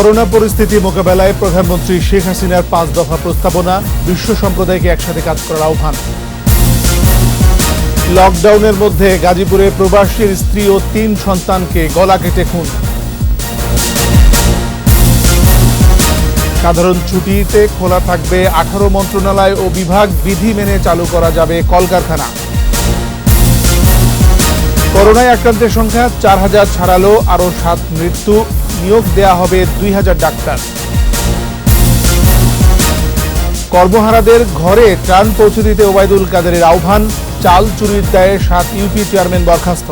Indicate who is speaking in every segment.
Speaker 1: Corona পরিস্থিতি মোকাবেলায় প্রধানমন্ত্রী শেখ হাসিনার 5 দফা প্রস্তাবনা, বিশ্ব সম্প্রদায়কে একসাথে কাজ করার আহ্বান। লকডাউনের মধ্যে গাজীপুরে প্রবাসীর স্ত্রী ও 3 সন্তানকে গলা কেটে খুন। সাধারণ ছুটিতে খোলা থাকবে 18 মন্ত্রণালয় ও বিভাগ, বিধি মেনে চালু করা যাবে কলকারখানা। করোনায় আক্রান্তের সংখ্যা 4000 ছাড়ালো, আরও 7 মৃত্যু, নিয়োগ দেয়া হবে 2000 ডাক্তার। কর্মহারাদের ঘরে ত্রাণ পৌঁছে দিতে ওবায়দুল কাদেরের আহ্বান, চাল চুরির দায়ে 7 ইউপি চেয়ারম্যান বরখাস্ত।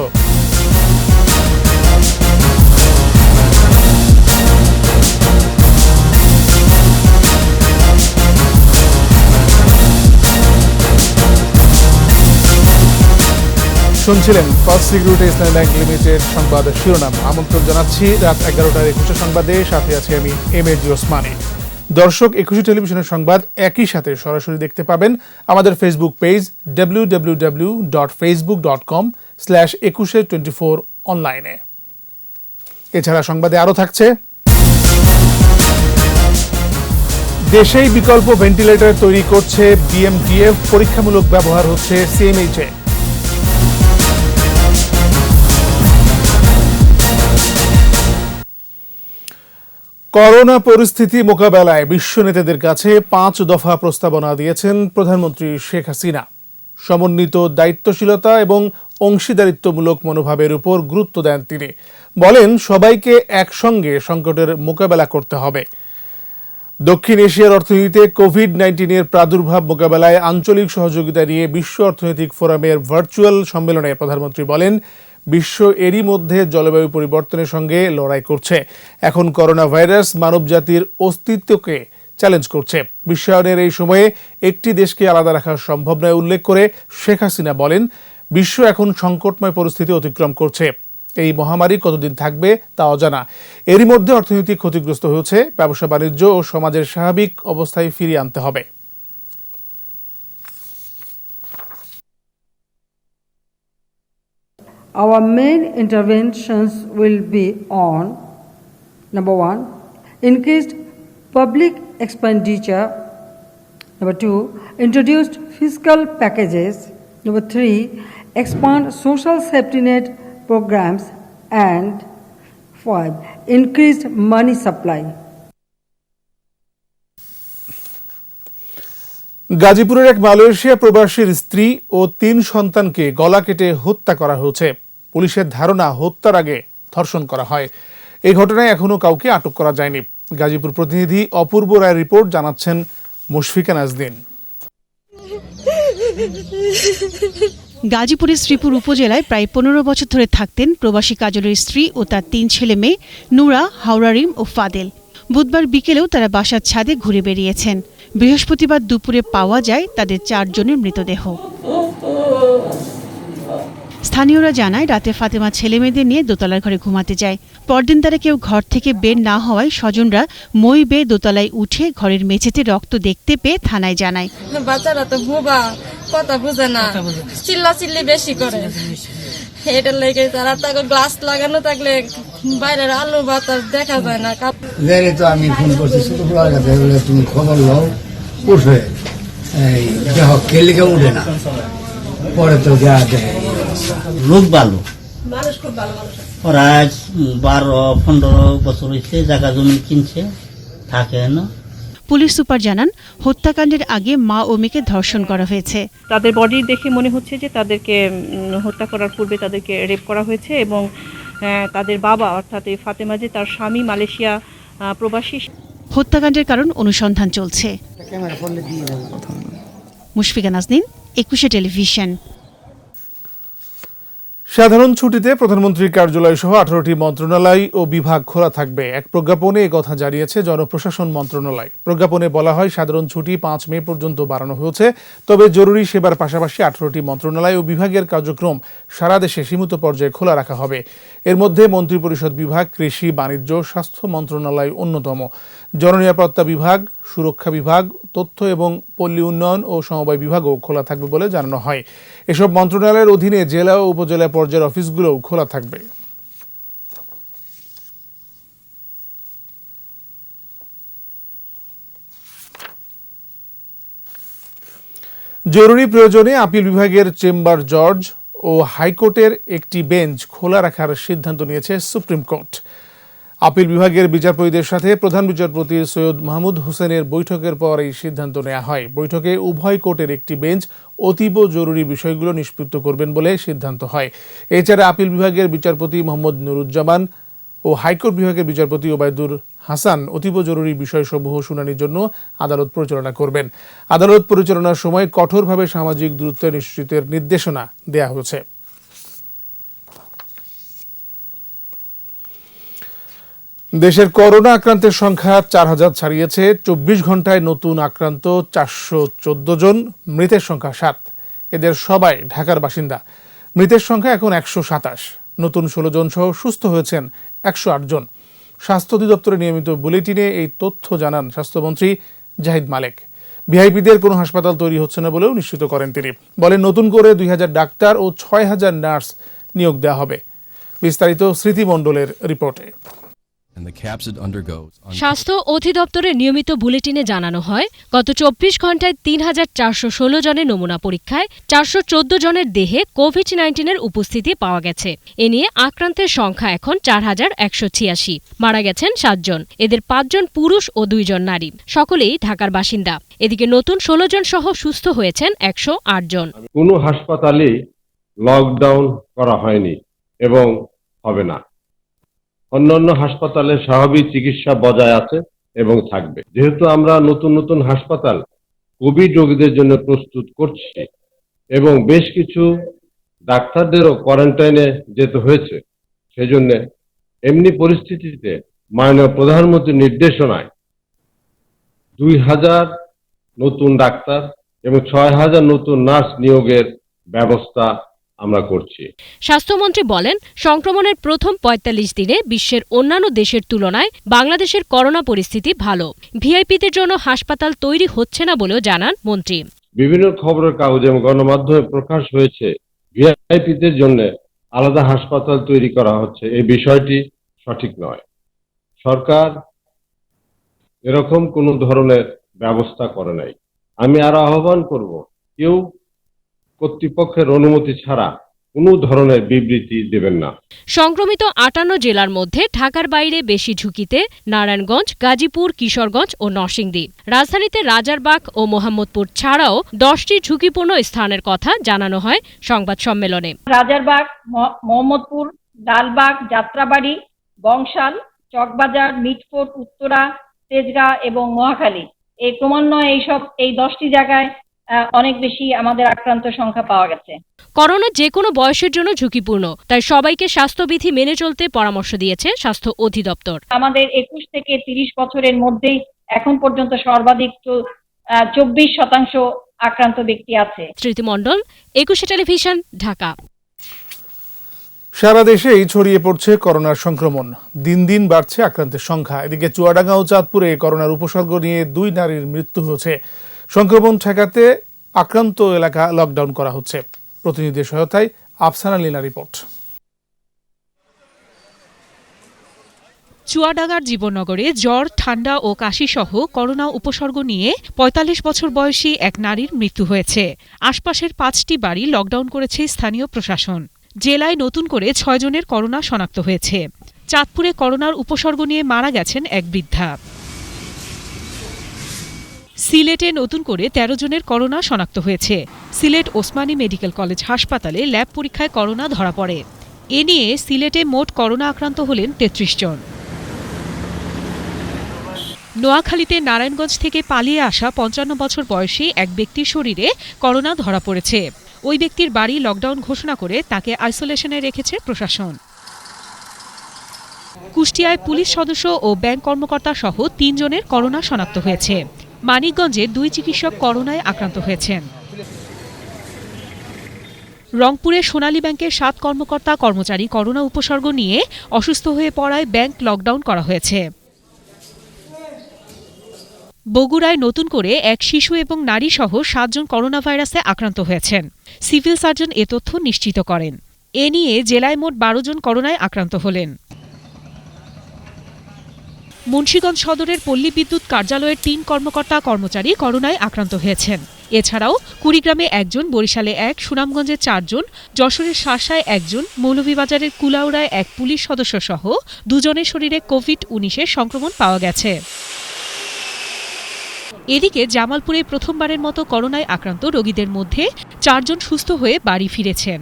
Speaker 1: শুনছিলেন ফার্স্ট সিকিউরিটি ইসলামী ব্যাংক লিমিটেড সংবাদ শিরোনাম। আমন্ত্রণ জানাচ্ছি রাত 11টার 21 সংবাদে, সাথে আছি আমি এমএজি ওসমানী। দর্শক, 21 টেলিভিশনের সংবাদ একই সাথে সরাসরি দেখতে পাবেন আমাদের ফেসবুক পেজ www.facebook.com/2124 অনলাইনে। এছাড়া সংবাদে আরও থাকছে, দেশেই বিকল্প ভেন্টিলেটর তৈরি করছে বিএমটিএফ, পরীক্ষামূলক ব্যবহার হচ্ছে সিএমএইচে। করোনা পরিস্থিতি মোকাবেলায় বিশ্ব নেতাদের কাছে 5 দফা প্রস্তাবনা দিয়েছেন প্রধানমন্ত্রী শেখ হাসিনা। সমন্বিত দায়িত্বশীলতা এবং অংশীদারিত্বমূলক মনোভাবের উপর গুরুত্ব দেন তিনি। বলেন, সবাইকে একসঙ্গে সংকটের মোকাবেলা করতে হবে। দক্ষিণ এশিয়ার অর্থনীতিতে কোভিড-19 প্রাদুর্ভাব মোকাবেলায় আঞ্চলিক সহযোগিতা নিয়ে বিশ্ব অর্থনৈতিক ফোরামের ভার্চুয়াল সম্মেলনে প্রধানমন্ত্রী বলেন, বিশ্ব এরই মধ্যে জলবায়ু পরিবর্তনের সঙ্গে লড়াই করছে। এখন করোনা ভাইরাস মানবজাতির অস্তিত্বকে চ্যালেঞ্জ করছে। বিশ্বায়নের এই সময়ে একটি দেশকে আলাদা রাখা সম্ভব নয় উল্লেখ করে শেখ হাসিনা বলেন, বিশ্ব এখন সংকটময় পরিস্থিতি অতিক্রম করছে। এই মহামারী কতদিন থাকবে তা অজানা। এরই মধ্যে অর্থনীতি ক্ষতিগ্রস্ত হয়েছে। ব্যবসা বাণিজ্য ও সমাজের স্বাভাবিক অবস্থায় ফিরিয়ে আনতে হবে।
Speaker 2: Our main interventions will be on, number 1, increased public expenditure, number 2, introduced fiscal packages, number 3, expand social safety net programs, and 5, increased money supply.
Speaker 1: গাজীপুরের এক মালয়েশিয়া প্রবাসীর স্ত্রী ও 3 সন্তানকে গলা কেটে হত্যা করা হয়েছে। পুলিশের ধারণা, হত্যার আগে ধর্ষণ করা হয়। এই ঘটনায় এখনো কাউকে আটক করা যায়নি। গাজীপুর প্রতিনিধি অপূর্ব রায়ের রিপোর্ট, জানাচ্ছেন মুশফিকা নাজনীন।
Speaker 3: গাজীপুরের শ্রীপুর উপজেলায় প্রায় 15 বছর ধরে থাকতেন প্রবাসী কাজলের স্ত্রী ও তার 3 ছেলে মেয়ে নূরা, হাওরারিম ও ফাদেল। বুধবার বিকেলেও তারা বাসার ছাদে ঘুরে বেরিয়েছেন। বৃহস্পতিবার দুপুরে পাওয়া যায় তাদের 4 জনের মৃতদেহ। স্থানীয়রা জানায়, রাতে ফাতেমা ছেলে মেয়েদের নিয়ে দোতলার ঘরে ঘুমাতে যায়। পরদিন তারা কেউ ঘর থেকে বের না হওয়ায় স্বজনরা মই বেয়ে দোতলায় উঠে ঘরের মেঝেতে রক্ত দেখতে পেয়ে থানায় জানায়।
Speaker 4: বাচ্চারা তো বোবা, কথা বুঝে না, চিল্লাচিল্লি বেশি করে। এটার লেগে তারা তাকে গ্লাস লাগানো থাকলে বাইরের আলো বাতাস দেখা যায় না।
Speaker 5: তো আমি ফোন করছি ছোটবেলার কাছে, তুমি খবর লও, উঠে দেহ কেলিকে উঠে না, পরে তো যা দেয়।
Speaker 6: লোক ভালো, ওরা 12-15 বছর হয়েছে জায়গা জমি কিনছে, থাকে না।
Speaker 3: পুলিশ সুপার জানান, হত্যাকাণ্ডের আগে মা ও মেয়েকে ধর্ষণ করা হয়েছে।
Speaker 7: তাদের বডি দেখে মনে হচ্ছে যে তাদেরকে হত্যা করার পূর্বে তাদেরকে রেপ করা হয়েছে এবং তাদের বাবা অর্থাৎ এই ফাতেমা যে তার স্বামী মালয়েশিয়া প্রবাসী।
Speaker 3: হত্যাকাণ্ডের কারণ অনুসন্ধান চলছে। মুশফিকা নাজনীন, 21 টেলিভিশন।
Speaker 1: সাধারণ ছুটিতে প্রধানমন্ত্রীর কার্যালয় সহ 18টি মন্ত্রণালয় ও বিভাগ খোলা থাকবে। এক প্রজ্ঞাপনে একথা জানিয়েছে জনপ্রশাসন মন্ত্রণালয়। প্রজ্ঞাপনে বলা হয়, সাধারণ ছুটি 5 মে পর্যন্ত বাড়ানো হয়েছে। তবে জরুরি সেবার পাশাপাশি 18টি মন্ত্রণালয় ও বিভাগের কার্যক্রম সারা দেশে সীমিত পর্যায়ে খোলা রাখা হবে। এর মধ্যে মন্ত্রিপরিষদ বিভাগ, কৃষি, বাণিজ্য, স্বাস্থ্য মন্ত্রণালয় অন্যতম। জননিরাপত্তা বিভাগ, সুরক্ষা বিভাগ, তথ্য এবং পল্লী উন্নয়ন ও সমবায় বিভাগও খোলা থাকবে বলে জানানো হয়। এসব মন্ত্রণালয়ের অধীনে জেলা ও উপজেলা পর্যায়ের অফিসগুলোও খোলা থাকবে। জরুরি প্রয়োজনে আপিল বিভাগের চেম্বার জজ ও হাইকোর্টের একটি বেঞ্চ খোলা রাখার সিদ্ধান্ত নিয়েছে সুপ্রিম কোর্ট। আপিল বিভাগের বিচারপতিদের সাথে প্রধান বিচারপতি সৈয়দ মাহমুদ হোসেনের বৈঠকের পর এই সিদ্ধান্ত নেওয়া হয়। বৈঠকে উভয় কোর্টের একটি বেঞ্চ অতীব জরুরি বিষয়গুলো নিষ্পত্তি করবেন বলে সিদ্ধান্ত হয়। এছাড়া আপিল বিভাগের বিচারপতি মোহাম্মদ নুরুজ্জামান ও হাইকোর্ট বিভাগের বিচারপতি ওবায়দুর হাসান অতীব জরুরি বিষয়সমূহ শুনানির জন্য আদালত পরিচালনা করবেন। আদালত পরিচালনার সময় কঠোরভাবে সামাজিক দূরত্ব নিশ্চিতের নির্দেশনা দেয়া হয়েছে। দেশের করোনা আক্রান্তের সংখ্যা ৪,০০০ ছাড়িয়েছে। ২৪ ঘন্টায় নতুন আক্রান্ত ৪১৪ জন, মৃতের সংখ্যা ৭। এদের সবাই ঢাকার বাসিন্দা। মৃতের সংখ্যা এখন ১২৭। নতুন ১৬ জন সহ সুস্থ হয়েছেন ১০৮ জন। স্বাস্থ্য অধিদপ্তরের নিয়মিত বুলেটিনে এই তথ্য জানান স্বাস্থ্যমন্ত্রী জাহিদ মালেক। ভিআইপিদের কোনো হাসপাতাল তৈরি হচ্ছে না বলেও নিশ্চিত করেন তিনি। বলেন, নতুন করে ২,০০০ ডাক্তার ও ৬,০০০ নার্স নিয়োগ দেওয়া হবে। বিস্তারিত স্মৃতি মণ্ডলের রিপোর্টে।
Speaker 8: স্বাস্থ্য অধিদপ্তরের নিয়মিত বুলেটিনে জানানো হয়, গত ২৪ ঘন্টায় ৩,৪১৬ জনের নমুনা পরীক্ষায় ৪১৪ জনের দেহে কোভিড-১৯-এর উপস্থিতি পাওয়া গেছে। এ নিয়ে আক্রান্তের সংখ্যা এখন ৪,১৮৬। মারা গেছেন ৭ জন। এদের ৫ জন পুরুষ ও ২ জন নারী, সকলেই ঢাকার বাসিন্দা। এদিকে নতুন ১৬ জন সহ সুস্থ হয়েছেন ১০৮ জন।
Speaker 9: কোনো হাসপাতালে লকডাউন করা হয়নি এবং হবে না। অন্যান্য হাসপাতালে স্বাভাবিক চিকিৎসা বজায় আছে এবং থাকবে। যেহেতু আমরা নতুন নতুন হাসপাতাল কোভিড রোগীদের জন্য প্রস্তুত করছি এবং বেশ কিছু ডাক্তারদেরও কোয়ারেন্টাইনে যেতে হয়েছে, সেজন্য এমনি পরিস্থিতিতে মাননীয় প্রধানমন্ত্রীর নির্দেশনায় ২,০০০ নতুন ডাক্তার এবং ৬,০০০ নতুন নার্স নিয়োগের ব্যবস্থা আমরা করছি।
Speaker 8: স্বাস্থ্যমন্ত্রী বলেন, সংক্রমণের প্রথম ৪৫ দিনে বিশ্বের অন্যান্য দেশের তুলনায় বাংলাদেশের করোনা পরিস্থিতি ভালো। ভিআইপিদের জন্য হাসপাতাল তৈরি হচ্ছে না বলেও জানান মন্ত্রী।
Speaker 9: বিভিন্ন খবরের কাগজ এবং গণমাধ্যমে প্রকাশ হয়েছে ভিআইপিদের জন্য আলাদা হাসপাতাল তৈরি করা হচ্ছে। এই বিষয়টি সঠিক নয়। সরকার এরকম কোনো ধরনের ব্যবস্থা করে নাই। আমি আরো আহ্বান করব, কেউ কর্তৃপক্ষের অনুমতি ছাড়া কোনো ধরনের বিবৃতি দেবেন না।
Speaker 8: সংক্রমিত ৫৮ জেলার মধ্যে ঢাকার বাইরে বেশি ঝুঁকিতে নারায়ণগঞ্জ, গাজীপুর, কিশোরগঞ্জ ও নরসিংদী। রাজধানীতে রাজারবাগ ও মোহাম্মদপুর ছাড়াও ১০টি ঝুঁকিপূর্ণ স্থানের কথা জানানো হয় সংবাদ সম্মেলনে।
Speaker 10: রাজারবাগ, মোহাম্মদপুর, লালবাগ, যাত্রাবাড়ি, বংশাল, চকবাজার, মিটফোর্ট, উত্তরা, তেজগাঁ এবং নোয়াখালী। এই ক্রমান্বয়ে এই 10টি জায়গায় অনেক বেশি আমাদের আক্রান্ত সংখ্যা পাওয়া গেছে।
Speaker 8: করোনা যে কোনো বয়সের জন্য ঝুঁকিপূর্ণ, তাই সবাইকে স্বাস্থ্যবিধি মেনে চলতে পরামর্শ দিয়েছে স্বাস্থ্য অধিদপ্তর।
Speaker 10: আমাদের ২১ থেকে ৩০ বছরের মধ্যেই এখন পর্যন্ত সর্বাধিক ২৪% আক্রান্ত ব্যক্তি আছে।
Speaker 8: স্মৃতি মণ্ডল, ২১ টেলিভিশন, ঢাকা।
Speaker 1: সারা দেশেই ছড়িয়ে পড়ছে করোনার সংক্রমণ। দিন দিন বাড়ছে আক্রান্তের সংখ্যা। এদিকে চুয়াডাঙ্গা ও চাঁদপুরে করোনার উপসর্গ নিয়ে ২ নারীর মৃত্যু হয়েছে। সংক্রমণ ঠেকাতে আক্রান্ত এলাকা লকডাউন করা হচ্ছে। প্রতিনিধির সহায়তায় আফসানা লীনা রিপোর্ট।
Speaker 3: চুয়াডাঙ্গার জীবননগরে জ্বর, ঠান্ডা ও কাশিসহ করোনা উপসর্গ নিয়ে ৪৫ বছর বয়সী এক নারীর মৃত্যু হয়েছে। আশপাশের ৫টি বাড়ি লকডাউন করেছে স্থানীয় প্রশাসন। জেলায় নতুন করে ৬ জনের করোনা শনাক্ত হয়েছে। চাঁদপুরে করোনার উপসর্গ নিয়ে মারা গেছেন এক বৃদ্ধা। সিলেটে নতুন করে ১৩ জনের করোনা শনাক্ত হয়েছে। সিলেট ওসমানী মেডিকেল কলেজ হাসপাতালে ল্যাব পরীক্ষায় করোনা ধরা পড়ে। এ নিয়ে সিলেটে মোট করোনা আক্রান্ত হলেন ৩৩ জন। নোয়াখালীতে নারায়ণগঞ্জ থেকে পালিয়ে আসা ৫৫ বছর বয়সী এক ব্যক্তির শরীরে করোনা ধরা পড়েছে। ওই ব্যক্তির বাড়ি লকডাউন ঘোষণা করে তাকে আইসোলেশনে রেখেছে প্রশাসন। কুষ্টিয়ায় পুলিশ সদস্য ও ব্যাংক কর্মকর্তা সহ ৩ জনের করোনা শনাক্ত হয়েছে। মানিকগঞ্জে ২ চিকিৎসক করোনায় আক্রান্ত হয়েছেন। রংপুরে সোনালী ব্যাংকের ৭ কর্মকর্তা কর্মচারী করোনা উপসর্গ নিয়ে অসুস্থ হয়ে পড়ায় ব্যাংক লকডাউন করা হয়েছে। বগুড়ায় নতুন করে এক শিশু এবং নারী সহ ৭ জন করোনা ভাইরাসে আক্রান্ত হয়েছেন। সিভিল সার্জন এ তথ্য নিশ্চিত করেন। এ নিয়ে জেলায় মোট ১২ জন করোনায় আক্রান্ত হলেন। মুন্সিগঞ্জ সদরের পল্লী বিদ্যুৎ কার্যালয়ের ৩ কর্মকর্তা কর্মচারী করোনায় আক্রান্ত হয়েছেন। এছাড়াও কুড়িগ্রামে 1 জন, বরিশালে 1, সুনামগঞ্জে 4 জন, যশোরের শাসায় 1 জন, মৌলভীবাজারের কুলাউড়ায় 1 পুলিশ সদস্য সহ 2 জনের শরীরে কোভিড-19 সংক্রমণ পাওয়া গেছে। এদিকে জামালপুরে প্রথমবারের মতো করোনায় আক্রান্ত রোগীদের মধ্যে 4 জন সুস্থ হয়ে বাড়ি ফিরেছেন।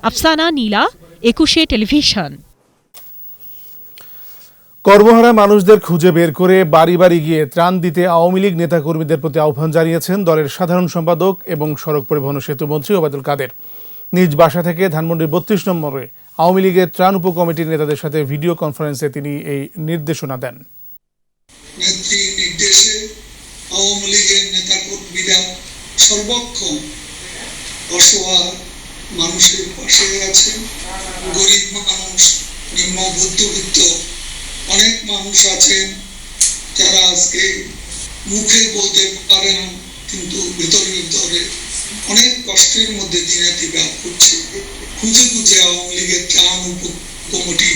Speaker 3: আফসানা নীলা, 21 টেলিভিশন।
Speaker 1: কর্মহারা মানুষদের খুঁজে বের করে বাড়ি বাড়ি গিয়ে ত্রাণ দিতে আওয়ামী লীগ নেতাকর্মীদের প্রতি আহ্বান জানিয়েছেন দলের সাধারণ সম্পাদক এবং সড়ক পরিবহন ও সেতু মন্ত্রী ওবায়দুল কাদের। নিজ বাসা থেকে ধানমন্ডির 32 নম্বরে আওয়ামী লীগের ত্রাণ উপকমিটির নেতাদের সাথে ভিডিও কনফারেন্সে তিনি এই নির্দেশনা দেন।
Speaker 11: নেত্রীর নির্দেশে আওয়ামী লীগের নেতাকর্মীরা সর্বক্ষণ অসহায় মানুষের পাশে আছেন। গরিব মানুষ, নিম্ন মধ্যবিত্ত অনেক মানুষ আছেন যারা আজকে মুখে বলতে পারে না, কিন্তু ভেতরে ভেতরে অনেক কষ্টের মধ্যে দিনাতিপাত করছে। খুঁজে খুঁজে আওয়ামী লীগের ত্রাণ উপকমিটি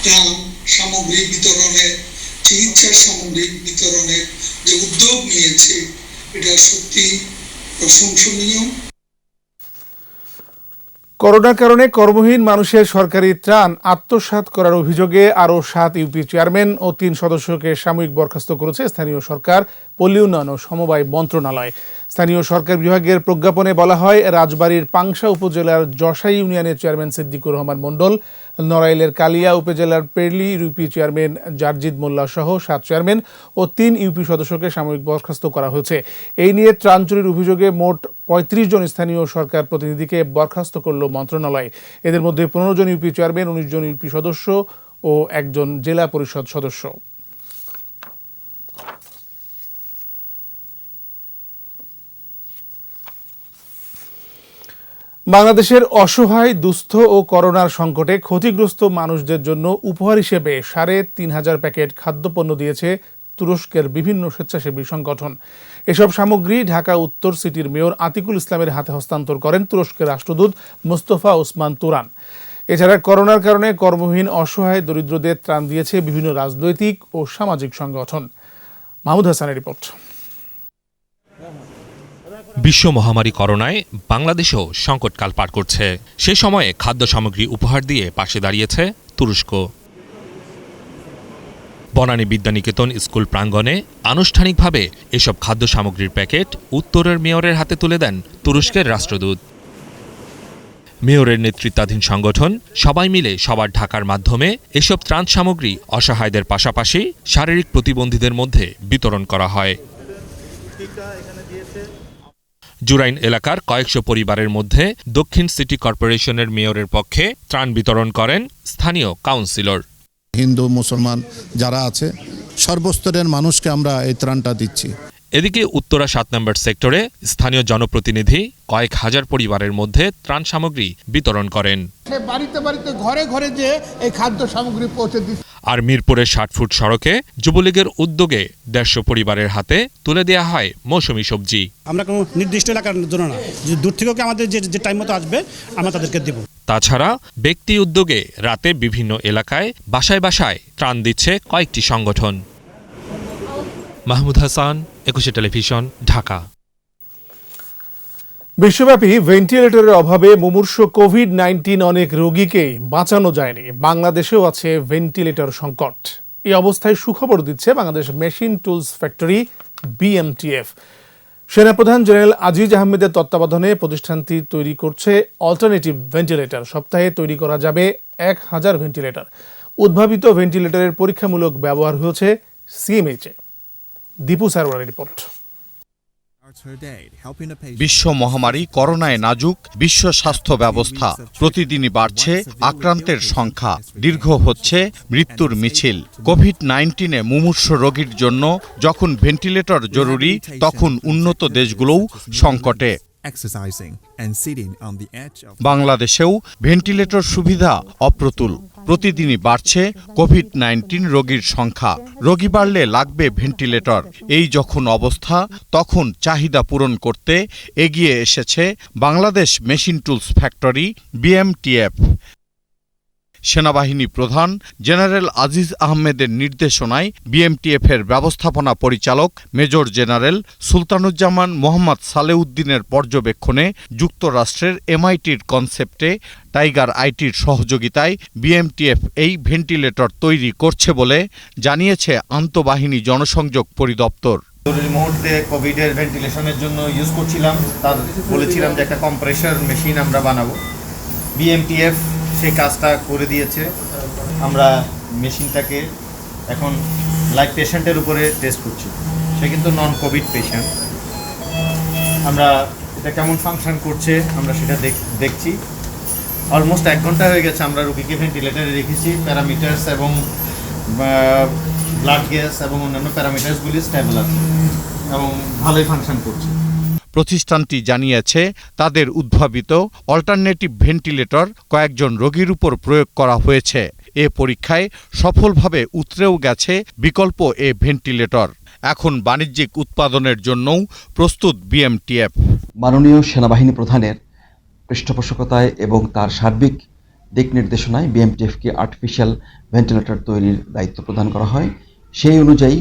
Speaker 11: ত্রাণ সামগ্রী বিতরণে, চিকিৎসা সামগ্রী বিতরণের যে উদ্যোগ নিয়েছে, এটা সত্যি প্রশংসনীয়।
Speaker 1: করোনার কারণে কর্মহীন মানুষের সরকারি ত্রাণ আত্মসাৎ করার অভিযোগে আরও 7 ইউপি চেয়ারম্যান ও 3 সদস্যকে সাময়িক বরখাস্ত করেছে স্থানীয় সরকার, পল্লী উন্নয়ন ও সমবায় মন্ত্রণালয়। স্থানীয় সরকার বিভাগের প্রজ্ঞাপনে বলা হয়, রাজবাড়ীর পাংশা উপজেলার যশাই ইউনিয়নের চেয়ারম্যান সিদ্দিকুর রহমান মণ্ডল, নড়াইলের কালিয়া উপজেলার পেরলি ইউপি চেয়ারম্যান জারজিদ মোল্লা সহ 7 চেয়ারম্যান ও 3 ইউপি সদস্যকে সাময়িক বরখাস্ত করা হয়েছে। এই নিয়ে ত্রাণ চুরির অভিযোগে মোট 35 জন স্থানীয় সরকার প্রতিনিধিকে বরখাস্ত করল মন্ত্রণালয়। এদের মধ্যে 15 জন ইউপি চেয়ারম্যান, 19 জন ইউপি সদস্য ও 1 জন জেলা পরিষদ সদস্য। বাংলাদেশের অসহায়, দুস্থ ও করোনার সংকটে ক্ষতিগ্রস্ত মানুষদের জন্য উপহার হিসেবে 3,500 প্যাকেট খাদ্যপণ্য দিয়েছে তুরস্কের বিভিন্ন স্বেচ্ছাসেবী সংগঠন। এসব সামগ্রী ঢাকা উত্তর সিটির মেয়র আতিকুল ইসলামের হাতে হস্তান্তর করেন তুরস্কের রাষ্ট্রদূত মোস্তফা ওসমান তুরান। এছাড়া করোনার কারণে কর্মহীন, অসহায়, দরিদ্রদের ত্রাণ দিয়েছে বিভিন্ন রাজনৈতিক ও সামাজিক সংগঠন। মাহমুদ হাসানের রিপোর্ট।
Speaker 12: বিশ্ব মহামারী করোনায় বাংলাদেশও সংকটকাল পার করছে। সে সময়ে খাদ্য সামগ্রী উপহার দিয়ে পাশে দাঁড়িয়েছে তুরস্ক। বনানী বিদ্যানিকেতন স্কুল প্রাঙ্গণে আনুষ্ঠানিকভাবে এসব খাদ্য সামগ্রীর প্যাকেট উত্তরের মেয়রের হাতে তুলে দেন তুরস্কের রাষ্ট্রদূত। মেয়রের নেতৃত্বাধীন সংগঠন সবাই মিলে সবার ঢাকার মাধ্যমে এসব ত্রাণ সামগ্রী অসহায়দের পাশাপাশি শারীরিক প্রতিবন্ধীদের মধ্যে বিতরণ করা হয়। জুরাইন এলাকার কয়েকশো পরিবারের মধ্যে দক্ষিণ সিটি কর্পোরেশনের মেয়রের পক্ষে ত্রাণ বিতরণ করেন স্থানীয় কাউন্সিলর।
Speaker 13: হিন্দু, মুসলমান যারা আছে সর্বস্তরের মানুষকে আমরা এই ত্রাণটা দিচ্ছি।
Speaker 12: এদিকে উত্তরা 7 নম্বর সেক্টরে স্থানীয় জনপ্রতিনিধি কয়েক হাজার পরিবারের মধ্যে ত্রাণ সামগ্রী বিতরণ করেন।
Speaker 14: বাড়িতে বাড়িতে ঘরে ঘরে যে এই খাদ্য সামগ্রী পৌঁছে দিচ্ছে।
Speaker 12: আর মিরপুরের 60 ফুট সড়কে যুবলীগের উদ্যোগে 150 পরিবারের হাতে তুলে দেওয়া হয় মৌসুমী সবজি।
Speaker 15: আমরা কোনো নির্দিষ্ট এলাকার জন্য না, দূর থেকেও আমাদের যে টাইম মতো আসবে আমরা তাদেরকে দেব।
Speaker 12: তাছাড়া ব্যক্তি উদ্যোগে রাতে বিভিন্ন এলাকায় বাসায় বাসায় ত্রাণ দিচ্ছে কয়েকটি সংগঠন। মাহমুদ হাসান, 21 টেলিভিশন, ঢাকা।
Speaker 1: বিশ্বব্যাপী ভেন্টিলেটরের অভাবে মুমূর্ষু কোভিড-19 অনেক রোগীকে বাঁচানো যায়নি। বাংলাদেশেও আছে ভেন্টিলেটর সংকট। এই অবস্থায় সুখবর দিচ্ছে Bangladesh machine tools factory, BMTF। সেনাপ্রধান জেনারেল আজিজ আহমেদের তত্ত্বাবধানে প্রতিষ্ঠানটি তৈরি করছে অল্টারনেটিভ ভেন্টিলেটর। সপ্তাহে তৈরি করা যাবে 1000 ভেন্টিলেটর। উদ্ভাবিত ভেন্টিলেটরের পরীক্ষামূলক ব্যবহার হয়েছে CMH-এ। দীপু সারোয়ারের রিপোর্ট।
Speaker 16: বিশ্ব মহামারী করোনায় নাজুক বিশ্ব স্বাস্থ্য ব্যবস্থা। প্রতিদিনই বাড়ছে আক্রান্তের সংখ্যা, দীর্ঘ হচ্ছে মৃত্যুর মিছিল। কোভিড-19 মুমূর্ষু রোগীর জন্য যখন ভেন্টিলেটর জরুরি, তখন উন্নত দেশগুলোও সংকটে। বাংলাদেশেও ভেন্টিলেটর সুবিধা অপ্রতুল। প্রতিদিনই বাড়ছে কোভিড-19 রোগীর সংখ্যা। রোগী বাড়লে লাগবে ভেন্টিলেটর। এই যখন অবস্থা, তখন চাহিদা পূরণ করতে এগিয়ে এসেছে Bangladesh machine tools factory, BMTF। সেনাবাহিনী প্রধান জেনারেল আজিজ আহমেদের নির্দেশনায় বিএমটিএফের ব্যবস্থাপনা পরিচালক মেজর জেনারেল সুলতানুজ্জামান মোহাম্মদ সালেউদ্দিনের পর্যবেক্ষণে যুক্তরাষ্ট্রের এমআইটির কনসেপ্টে টাইগার আইটির সহযোগিতায় বিএমটিএফ এই ভেন্টিলেটর তৈরি করছে বলে জানিয়েছে আন্তঃবাহিনী জনসংযোগ পরিদপ্তর।
Speaker 17: জরুরি মুহূর্তে কোভিডের ভেন্টিলেশনের জন্য ইউজ করছিলাম, তার বলেছিলাম যে একটা কম্প্রেসার মেশিন আমরা বানাবো। বিএমটিএফ সেই কাজটা করে দিয়েছে। আমরা মেশিনটাকে এখন লাইভ পেশেন্টের উপরে টেস্ট করছি। সে কিন্তু নন কোভিড পেশেন্ট। আমরা এটা কেমন ফাংশন করছে আমরা সেটা দেখছি। অলমোস্ট 1 ঘন্টা হয়ে গেছে আমরা রোগীকে ভেন্টিলেটরে রেখেছি। প্যারামিটার্স এবং ব্লাড গ্যাস এবং অন্যান্য প্যারামিটার্সগুলি স্টেবল আছে এবং ভালোই ফাংশন করছে।
Speaker 16: প্রতিষ্ঠানটি জানিয়েছে তাদের উদ্ভাবিত অল্টারনেটিভ ভেন্টিলেটর কয়েকজন রোগীর উপর প্রয়োগ করা হয়েছে। এ পরীক্ষায় সফলভাবে উতরেও গেছে বিকল্প এ ভেন্টিলেটর। এখন বাণিজ্যিক উৎপাদনের জন্যও প্রস্তুত বিএমটিএফ।
Speaker 18: মাননীয় সেনাবাহিনী প্রধানের পৃষ্ঠপোষকতায় এবং তার সার্বিক দিক নির্দেশনায় বিএমটিএফকে আর্টিফিশিয়াল ভেন্টিলেটর তৈরির দায়িত্ব প্রদান করা হয়। সেই অনুযায়ী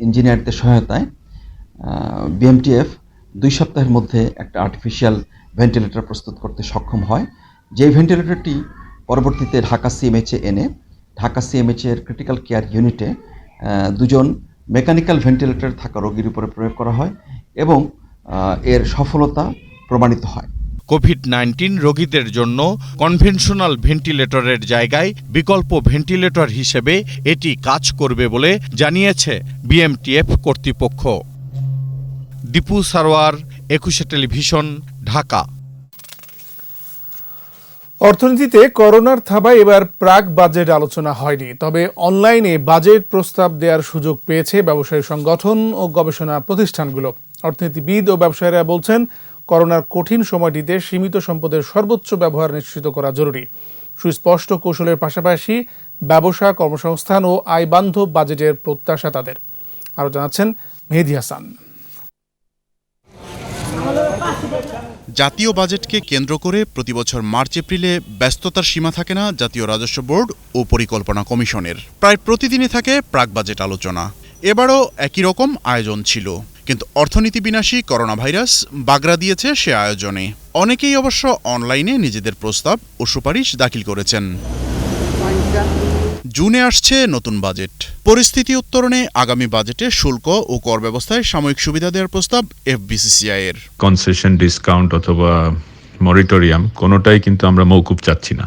Speaker 18: ইঞ্জিনিয়ারদের সহায়তায় বিএমটিএফ 2 সপ্তাহের মধ্যে একটা আর্টিফিশিয়াল ভেন্টিলেটর প্রস্তুত করতে সক্ষম হয়। যে ভেন্টিলেটরটি পরবর্তীতে ঢাকা সিএমএইচে এনে ঢাকা সিএমএইচের ক্রিটিক্যাল কেয়ার ইউনিটে 2 জন মেকানিক্যাল ভেন্টিলেটর থাকা রোগীর উপরে প্রয়োগ করা হয় এবং এর সফলতা প্রমাণিত হয়।
Speaker 16: কোভিড-19 রোগীদের জন্য কনভেনশনাল ভেন্টিলেটরের জায়গায় বিকল্প ভেন্টিলেটর হিসেবে এটি কাজ করবে বলে জানিয়েছে বিএমটিএফ কর্তৃপক্ষ। দীপু সারোয়ার, 21 টেলিভিশন, ঢাকা।
Speaker 1: অর্থনীতিতে করোনার থাবায় এবার প্রাক বাজেট আলোচনা হয়নি, তবে অনলাইনে বাজেট প্রস্তাব দেওয়ার সুযোগ পেয়েছে ব্যবসায়ী সংগঠন ও গবেষণা প্রতিষ্ঠানগুলো। অর্থনীতিবিদ ও ব্যবসায়ীরা বলছেন, করোনার কঠিন সময়টিতে সীমিত সম্পদের সর্বোচ্চ ব্যবহার নিশ্চিত করা জরুরি। সুস্পষ্ট কৌশলের পাশাপাশি ব্যবসা, কর্মসংস্থান ও আয়বান্ধব বাজেটের প্রত্যাশা তাদের। আরও জানাচ্ছেন মেহেদী হাসান।
Speaker 19: জাতীয় বাজেটকে কেন্দ্র করে প্রতিবছর মার্চ-এপ্রিলে ব্যস্ততার সীমা থাকে না জাতীয় রাজস্ব বোর্ড ও পরিকল্পনা কমিশনের। প্রায় প্রতিদিনই থাকে প্রাক বাজেট আলোচনা। এবারও একই রকম আয়োজন ছিল, কিন্তু অর্থনীতি বিনাশী করোনা ভাইরাস বাগড়া দিয়েছে সে আয়োজনে। অনেকেই অবশ্য অনলাইনে নিজেদের প্রস্তাব ও সুপারিশ দাখিল করেছেন। জুনে আসছে নতুন বাজেট। পরিস্থিতি উত্তরণে আগামী বাজেটে শুল্ক ও কর ব্যবস্থায় সাময়িক সুবিধা দেওয়ার প্রস্তাব এফবিসিসিআই এর।
Speaker 20: কনসেশন, ডিসকাউন্ট অথবা মরিটোরিয়াম কোনোটাই কিন্তু আমরা মৌকুব চাচ্ছি না।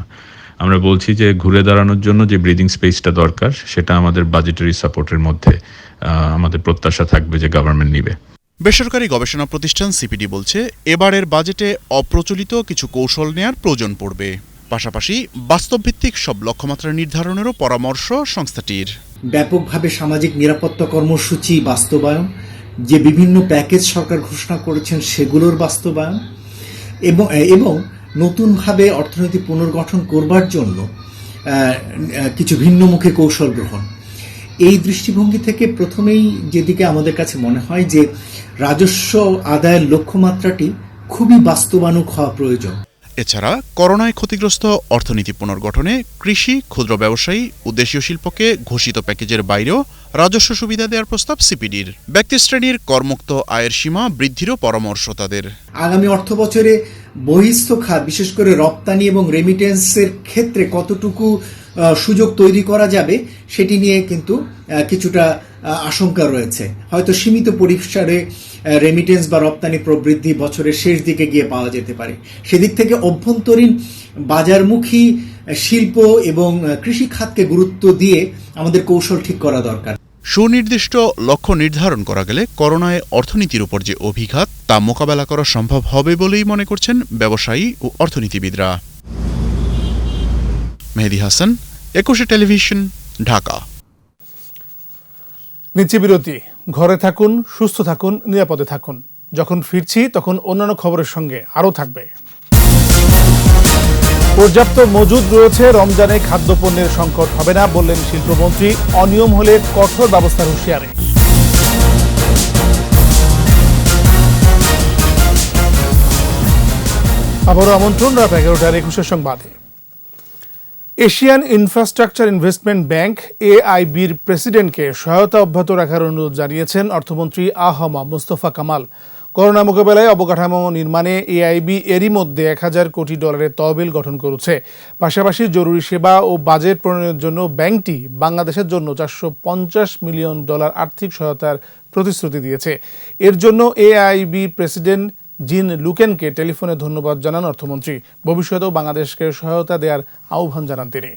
Speaker 20: আমরা বলছি যে ঘুরে দাঁড়ানোর জন্য যে ব্রিদিং স্পেসটা দরকার সেটা আমাদের বাজেটারি সাপোর্টের মধ্যে আমাদের প্রত্যাশা থাকবে যে গভর্নমেন্ট নিবে।
Speaker 19: বেসরকারি গবেষণা প্রতিষ্ঠান সিপিডি বলছে, এবারের বাজেটে অপ্রচলিত কিছু কৌশল নেয়ার প্রয়োজন পড়বে। পাশাপাশি বাস্তবভিত্তিক সব লক্ষ্যমাত্রা নির্ধারণেরও পরামর্শ সংস্থাটির।
Speaker 21: ব্যাপকভাবে সামাজিক নিরাপত্তা কর্মসূচি বাস্তবায়ন, যে বিভিন্ন প্যাকেজ সরকার ঘোষণা করেছেন সেগুলোর বাস্তবায়ন এবং নতুনভাবে অর্থনীতি পুনর্গঠন করবার জন্য কিছু ভিন্নমুখী কৌশল গ্রহণ। এই দৃষ্টিভঙ্গি থেকে প্রথমেই যেদিকে আমাদের কাছে মনে হয় যে রাজস্ব আদায়ের লক্ষ্যমাত্রাটি খুবই বাস্তবানুগ হওয়া প্রয়োজন।
Speaker 19: এছাড়া করোনায় ক্ষতিগ্রস্ত অর্থনীতি পুনর্গঠনে কৃষি, ক্ষুদ্র ব্যবসায়ী ও দেশীয় শিল্পকে ঘোষিত প্যাকেজের বাইরেও রাজস্ব সুবিধা দেওয়ার প্রস্তাব সিপিডির। ব্যক্তিশ্রেণীর করমুক্ত আয়ের সীমা বৃদ্ধিরও পরামর্শ তাদের।
Speaker 21: আগামী অর্থ বছরে বহিস্থ খাত, বিশেষ করে রপ্তানি এবং রেমিটেন্সের ক্ষেত্রে কতটুকু সুযোগ তৈরি করা যাবে সেটি নিয়ে কিন্তু কিছুটা আশঙ্কা রয়েছে। হয়তো সীমিত পরিসরে রেমিটেন্স বা রপ্তানি প্রবৃদ্ধি বছরের শেষ দিকে গিয়ে পাওয়া যেতে পারে। সেদিক থেকে অভ্যন্তরীণ বাজারমুখী শিল্প এবং কৃষি খাতকে গুরুত্ব দিয়ে আমাদের কৌশল ঠিক করা দরকার।
Speaker 19: সুনির্দিষ্ট লক্ষ্য নির্ধারণ করা গেলে করোনায় অর্থনীতির উপর যে অভিঘাত তা মোকাবেলা করা সম্ভব হবে বলেই মনে করছেন ব্যবসায়ী ও অর্থনীতিবিদরা। মেহেদী হাসান, 21 টেলিভিশন, ঢাকা।
Speaker 1: নিচে বিরতি। ঘরে থাকুন, সুস্থ থাকুন, নিরাপদে থাকুন। যখন ফিরছি তখন অন্যান্য খবরের সঙ্গে আরও থাকবে। পর্যাপ্ত মজুদ রয়েছে, রমজানে খাদ্যপণ্যের সংকট হবে না বললেন শিল্পমন্ত্রী। অনিয়ম হলে কঠোর ব্যবস্থার হুঁশিয়ারি। আবারও আমন্ত্রণ রাত 11টার 21 সংবাদে। এশিয়ান ইনফ্রাস্ট্রাকচার ইনভেস্টমেন্ট ব্যাংক এআইবির প্রেসিডেন্টকে সহায়তা অব্যাহত রাখার অনুরোধ জানিয়েছেন অর্থমন্ত্রী আহমদ মুস্তফা কামাল। করোনা মোকাবেলায় অবকাঠামো নির্মাণে এআইবি এরই মধ্যে ১,০০০ কোটি ডলারের তহবিল গঠন করেছে। পাশাপাশি জরুরি সেবা ও বাজেট প্রণয়নের জন্য ব্যাংকটি বাংলাদেশের জন্য $৪৫০ মিলিয়ন আর্থিক সহায়তার প্রতিশ্রুতি দিয়েছে। এর জন্য এআইবি প্রেসিডেন্ট জিন লুকেনকে টেলিফোনে ধন্যবাদ জানান অর্থমন্ত্রী। ভবিষ্যতেও বাংলাদেশকে সহায়তা দেওয়ার আহ্বান জানান তিনি।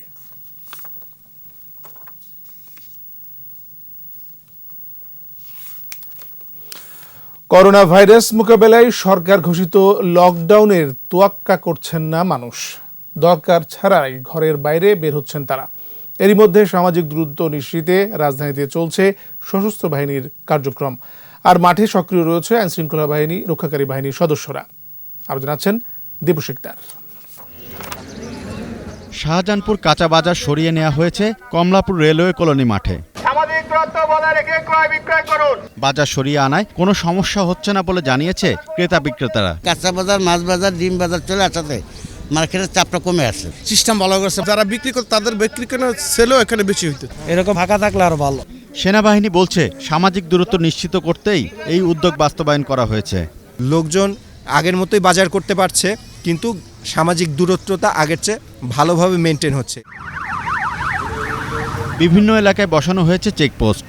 Speaker 1: করোনা ভাইরাস মোকাবেলায় সরকার ঘোষিত লকডাউনের তোয়াক্কা করছেন না মানুষ। দরকার ছাড়াই ঘরের বাইরে বের হচ্ছেন তারা। এরই মধ্যে সামাজিক দূরত্ব নিশ্চিতে রাজধানীতে চলছে সশস্ত্র বাহিনীর কার্যক্রম, আর মাঠে সক্রিয় রয়েছে আইনশৃঙ্খলা বাহিনী, রক্ষাকারী বাহিনীর সদস্যরা। আরো জানাচ্ছেন দীপু শিকদার।
Speaker 2: শাহজাহানপুর কাঁচা বাজার সরিয়ে নেওয়া হয়েছে কমলাপুর রেলওয়ে কলোনি মাঠে। বাজার সরিয়ে আনায় কোনো সমস্যা হচ্ছে না বলে জানিয়েছে ক্রেতা বিক্রেতারা।
Speaker 22: কাঁচা বাজার, মাছ বাজার, ডিম বাজার চলে আসাতে মার্কেটের চাপটা কমে আসছে।
Speaker 23: সিস্টেম ভালো করছে, যারা বিক্রি করে তাদের বিক্রি কেন সেলও এখানে বেশি হইতো।
Speaker 22: এরকম ফাঁকা থাকলে আরো ভালো।
Speaker 2: সেনাবাহিনী বলছে সামাজিক দূরত্ব নিশ্চিত করতেই এই উদ্যোগ বাস্তবায়ন করা হয়েছে।
Speaker 24: লোকজন আগের মতোই বাজার করতে পারছে, কিন্তু সামাজিক দূরত্বটা আগের চেয়ে ভালোভাবে মেনটেন হচ্ছে।
Speaker 2: বিভিন্ন এলাকায় বসানো হয়েছে চেকপোস্ট।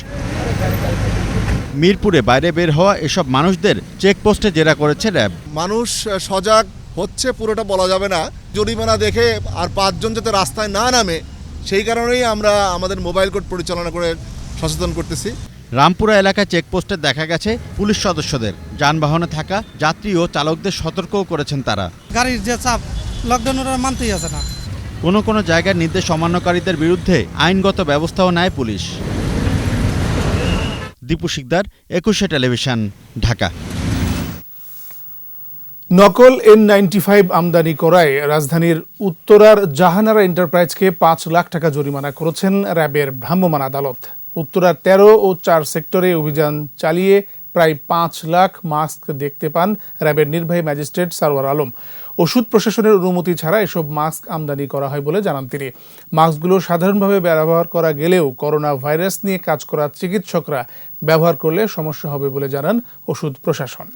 Speaker 2: মিরপুরে বাইরে বের হওয়া এসব মানুষদের চেকপোস্টে জেরা করেছে র্যাব।
Speaker 23: মানুষ সজাগ হচ্ছে পুরোটা বলা যাবে না, জরিমানা দেখে আর 5 জন যাতে রাস্তায় না নামে সেই কারণেই আমরা আমাদের মোবাইল কোর্ট পরিচালনা করে সচেতন করতেছি।
Speaker 2: রামপুরা এলাকায় চেকপোস্টে দেখা গেছে পুলিশ সদস্যদের। যানবাহনে থাকা যাত্রী ও চালকদের সতর্কও করেছেন তারা।
Speaker 25: গাড়ির যে চাপ, লকডাউন ওরা মানতেই আছে না।
Speaker 2: কোনো জায়গায় নির্দেশ অমান্যকারীদের বিরুদ্ধে আইনগত ব্যবস্থাও নেয় পুলিশ। দীপু শিকদার, 21 টেলিভিশন, ঢাকা।
Speaker 1: নকল N95 আমদানি করায় রাজধানীর উত্তরার জাহানারা এন্টারপ্রাইজকে ৫ লাখ টাকা জরিমানা করেছেন র্যাবের ভ্রাম্যমাণ আদালত। উত্তরার 13 ও 4 সেক্টরে অভিযান চালিয়ে প্রায় 5 লাখ মাস্ক দেখতে পান র্যাবের নির্বাহী ম্যাজিস্ট্রেট সারওয়ার আলম। ওষুধ প্রশাসনের অনুমতি ছাড়া এসব মাস্ক আমদানি করা হয় বলে জানান তিনি। মাস্কগুলো সাধারণভাবে ব্যবহার করা গেলেও করোনা ভাইরাস নিয়ে কাজ করা চিকিৎসকরা ব্যবহার করলে সমস্যা হবে বলে জানান ওষুধ প্রশাসন।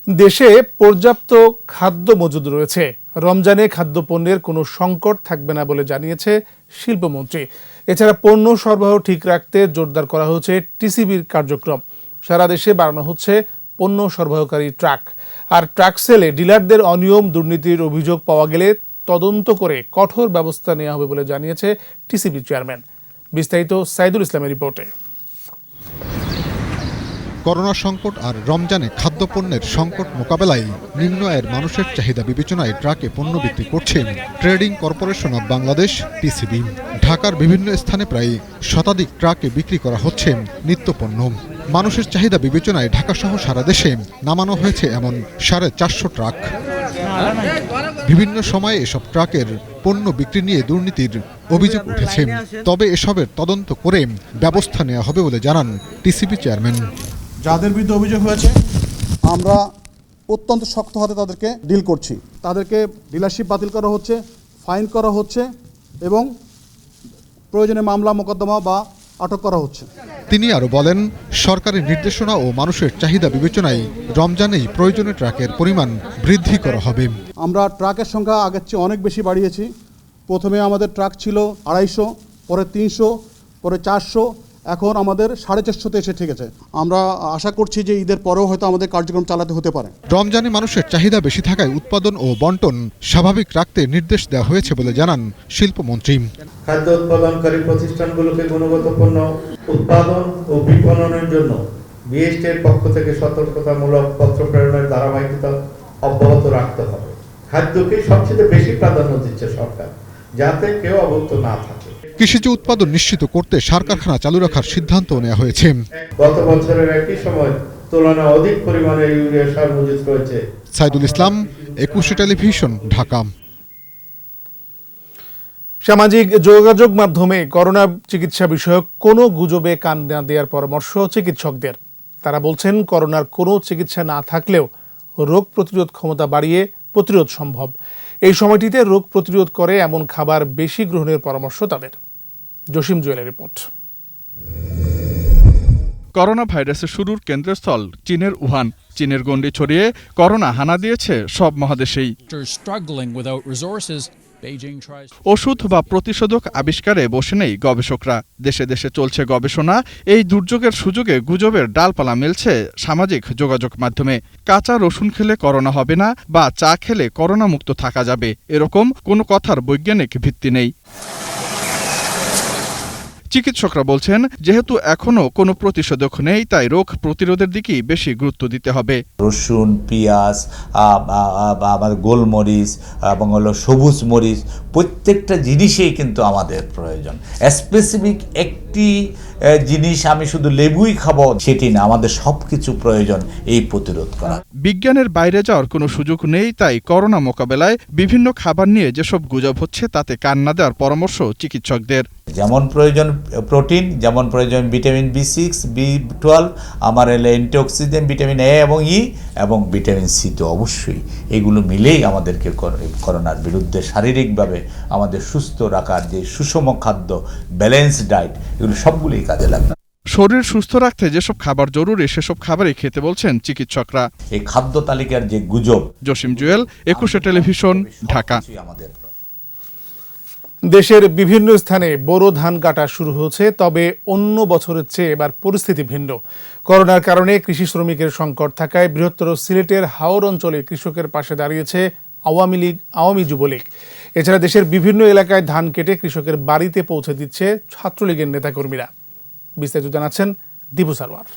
Speaker 1: দেশে পর্যাপ্ত খাদ্য মজুদ রয়েছে। রমজানে খাদ্যপণ্যের কোনো সংকট থাকবে না বলে জানিয়েছে শিল্পমন্ত্রী। এছাড়া পণ্য সরবরাহ ঠিক রাখতে জোরদার করা হচ্ছে টিসিবির কার্যক্রম। সারা দেশে বাড়ানো হচ্ছে পণ্য সরবরাহকারী ট্রাক। আর ট্রাক সেলে ডিলারদের অনিয়ম দুর্নীতির অভিযোগ পাওয়া গেলে তদন্ত করে কঠোর ব্যবস্থা নেওয়া হবে বলে জানিয়েছে টিসিবি চেয়ারম্যান। বিস্তারিত সাইদুল ইসলামের রিপোর্টে।
Speaker 26: করোনা সংকট আর রমজানে খাদ্যপণ্যের সংকট মোকাবেলায় নিম্ন আয়ের মানুষের চাহিদা বিবেচনায় ট্রাকে পণ্য বিক্রি করছেন trading corporation of Bangladesh TCB. ঢাকার বিভিন্ন স্থানে প্রায় শতাধিক ট্রাকে বিক্রি করা হচ্ছে নিত্যপণ্য। মানুষের চাহিদা বিবেচনায় ঢাকাসহ সারা দেশে নামানো হয়েছে এমন 450 ট্রাক। বিভিন্ন সময়ে এসব ট্রাকের পণ্য বিক্রি নিয়ে দুর্নীতির অভিযোগ উঠেছে। তবে এসবের তদন্ত করে ব্যবস্থা নেওয়া হবে বলে জানান টিসিবি চেয়ারম্যান।
Speaker 27: যাদের বিরুদ্ধে অভিযোগ হয়েছে আমরা অত্যন্ত শক্ত হাতে তাদেরকে ডিল করছি। তাদেরকে ডিলারশিপ বাতিল করা হচ্ছে, ফাইন করা হচ্ছে এবং প্রয়োজনে মামলা মোকদ্দমা বা আটক করা হচ্ছে।
Speaker 26: তিনি আরও বলেন, সরকারের নির্দেশনা ও মানুষের চাহিদা বিবেচনায় রমজানেই প্রয়োজনীয় ট্রাকের পরিমাণ বৃদ্ধি করা হবে।
Speaker 27: আমরা ট্রাকের সংখ্যা আগের চেয়ে অনেক বেশি বাড়িয়েছি। প্রথমে আমাদের ট্রাক ছিল 250, পরে 300, পরে 400, এখন আমাদের 450 এসে ঠেকেছে। আমরা আশা করছি যে ঈদের পরেও হয়তো আমাদের কার্যক্রম চালাতে হতে পারে।
Speaker 26: রমজানে মানুষের চাহিদা বেশি থাকায় উৎপাদন ও বন্টন স্বাভাবিক রাখতে নির্দেশ দেওয়া হয়েছে বলে জানান শিল্পমন্ত্রী।
Speaker 28: খাদ্য উৎপাদনকারী প্রতিষ্ঠানগুলোকে গুণগত পণ্য উৎপাদন ও বিপণনের জন্য বিএসটির পক্ষ থেকে সতর্কতামূলক পত্র প্রেরণের ধারাবাহিকতা অব্যাহত রাখতে হবে। খাদ্যকে সবচেয়ে বেশি প্রাধান্য দিচ্ছে সরকার, যাতে কেউ অবক্ত না থাকে।
Speaker 26: কৃষিজ উৎপাদন নিশ্চিত করতে সার কারখানা চালু রাখার সিদ্ধান্ত নেওয়া হয়েছে।
Speaker 28: গত বছরের একই সময় তুলনায় অধিক পরিমাণে ইউরিয়া সার মজুত রয়েছে।
Speaker 26: সাইদুল ইসলাম, 21 টেলিভিশন, ঢাকা।
Speaker 1: সামাজিক যোগাযোগ মাধ্যমে করোনা চিকিৎসা বিষয়ক কোনো গুজবে কান না দেওয়ার পরামর্শ চিকিৎসকদের। তারা বলছেন, করোনার কোনো চিকিৎসা না থাকলেও রোগ প্রতিরোধ ক্ষমতা বাড়িয়ে প্রতিরোধ সম্ভব। এই সময়টিতে রোগ প্রতিরোধ করে এমন খাবার বেশি গ্রহণের পরামর্শ তাদের। জসিম জুয়েলের রিপোর্ট।
Speaker 3: করোনা ভাইরাসের শুরুর কেন্দ্রস্থল চীনের উহান। চীনের গণ্ডি ছড়িয়ে করোনা হানা দিয়েছে সব মহাদেশেই। ওষুধ বা প্রতিষেধক আবিষ্কারে বসে নেই গবেষকরা। দেশে দেশে চলছে গবেষণা। এই দুর্যোগের সুযোগে গুজবের ডালপালা মেলছে সামাজিক যোগাযোগ মাধ্যমে। কাঁচা রসুন খেলে করোনা হবে না বা চা খেলে করোনা মুক্ত থাকা যাবে, এরকম কোনো কথার বৈজ্ঞানিক ভিত্তি নেই। চিকিৎসকরা বলছেন, যেহেতু এখনো কোনো প্রতিষেধক নেই, তাই রোগ প্রতিরোধের দিকেই বেশি গুরুত্ব দিতে হবে।
Speaker 4: রসুন, পেঁয়াজ, আমাদের গোলমরিচ এবং সবুজ মরিচ, প্রত্যেকটা জিনিসেই কিন্তু আমাদের প্রয়োজন। স্পেসিফিক একটি জিনিস আমি শুধু লেবুই খাবো সেটি না, আমাদের সবকিছু প্রয়োজন এই প্রতিরোধ করা।
Speaker 3: বিজ্ঞানের বাইরে যাওয়ার কোনো সুযোগ নেই, তাই করোনা মোকাবেলায় বিভিন্ন খাবার নিয়ে যেসব গুজব হচ্ছে তাতে কান না দেওয়ার পরামর্শ চিকিৎসকদের।
Speaker 4: যেমন প্রয়োজন প্রোটিন, যেমন প্রয়োজন ভিটামিন B6, B12, আমার অ্যান্টিঅক্সিডেন্ট ভিটামিন A এবং E এবং ভিটামিন C তো অবশ্যই। এগুলো মিলেই আমাদেরকে করোনার বিরুদ্ধে শারীরিকভাবে আমাদের সুস্থ রাখার যে সুষম খাদ্য, ব্যালেন্স ডায়েট, এগুলো সবগুলোই কাজে লাগবে।
Speaker 3: শরীর সুস্থ রাখতে যেসব খাবার জরুরি সেসব খাবারই খেতে বলছেন চিকিৎসকরা।
Speaker 4: এই খাদ্য তালিকার যে গুজব।
Speaker 3: জসিম জুয়েল, 21 টেলিভিশন, ঢাকা।
Speaker 1: দেশের বিভিন্ন স্থানে বোরো ধান কাটা শুরু হয়েছে, তবে অন্য বছরের চেয়ে এবার পরিস্থিতি ভিন্ন। করোনার কারণে কৃষি শ্রমিকের সংকট থাকায় বৃহত্তর সিলেটের হাওর অঞ্চলে কৃষকের পাশে দাঁড়িয়েছে আওয়ামী যুবলীগ। এছাড়া দেশের বিভিন্ন এলাকায় ধান কেটে কৃষকের বাড়িতে পৌঁছে দিচ্ছে ছাত্রলীগের নেতাকর্মীরা। বিস্তারিত জানাচ্ছেন দীপু সারওয়ার।